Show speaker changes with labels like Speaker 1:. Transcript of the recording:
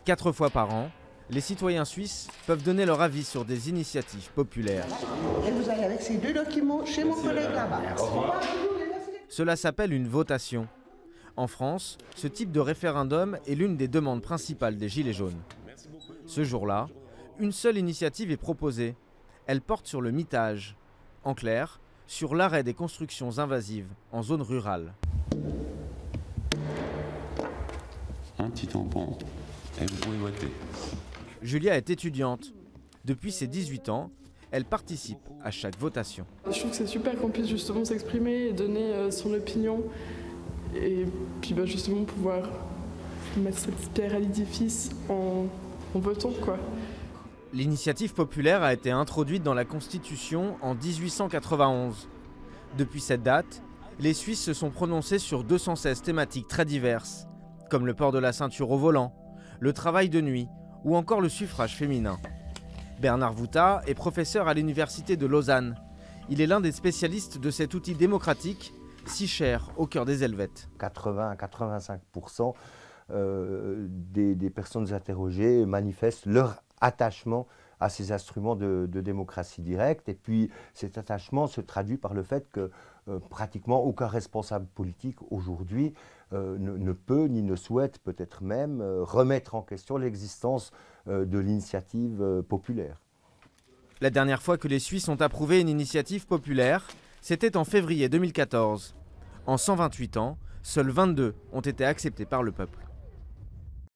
Speaker 1: 4 fois par an, les citoyens suisses peuvent donner leur avis sur des initiatives populaires.
Speaker 2: Et vous allez avec ces 2 documents chez mon collègue là-bas.
Speaker 1: Cela s'appelle une votation. En France, ce type de référendum est l'une des demandes principales des Gilets jaunes. Ce jour-là, une seule initiative est proposée. Elle porte sur le mitage. En clair, sur l'arrêt des constructions invasives en zone rurale.
Speaker 3: Un petit tampon et vous pouvez voter.
Speaker 1: Julia est étudiante. Depuis ses 18 ans, elle participe à chaque votation.
Speaker 4: Je trouve que c'est super qu'on puisse justement s'exprimer et donner son opinion. Et puis justement pouvoir mettre cette pierre à l'édifice en votant, quoi.
Speaker 1: L'initiative populaire a été introduite dans la Constitution en 1891. Depuis cette date, les Suisses se sont prononcés sur 216 thématiques très diverses, comme le port de la ceinture au volant, le travail de nuit ou encore le suffrage féminin. Bernard Vouta est professeur à l'université de Lausanne. Il est l'un des spécialistes de cet outil démocratique, si cher au cœur des Helvètes.
Speaker 5: 80 à 85% des personnes interrogées manifestent leur attachement à ces instruments de démocratie directe. Et puis cet attachement se traduit par le fait que pratiquement aucun responsable politique aujourd'hui ne peut ni ne souhaite peut-être même remettre en question l'existence de l'initiative populaire.
Speaker 1: La dernière fois que les Suisses ont approuvé une initiative populaire, c'était en février 2014. En 128 ans, seuls 22 ont été acceptés par le peuple.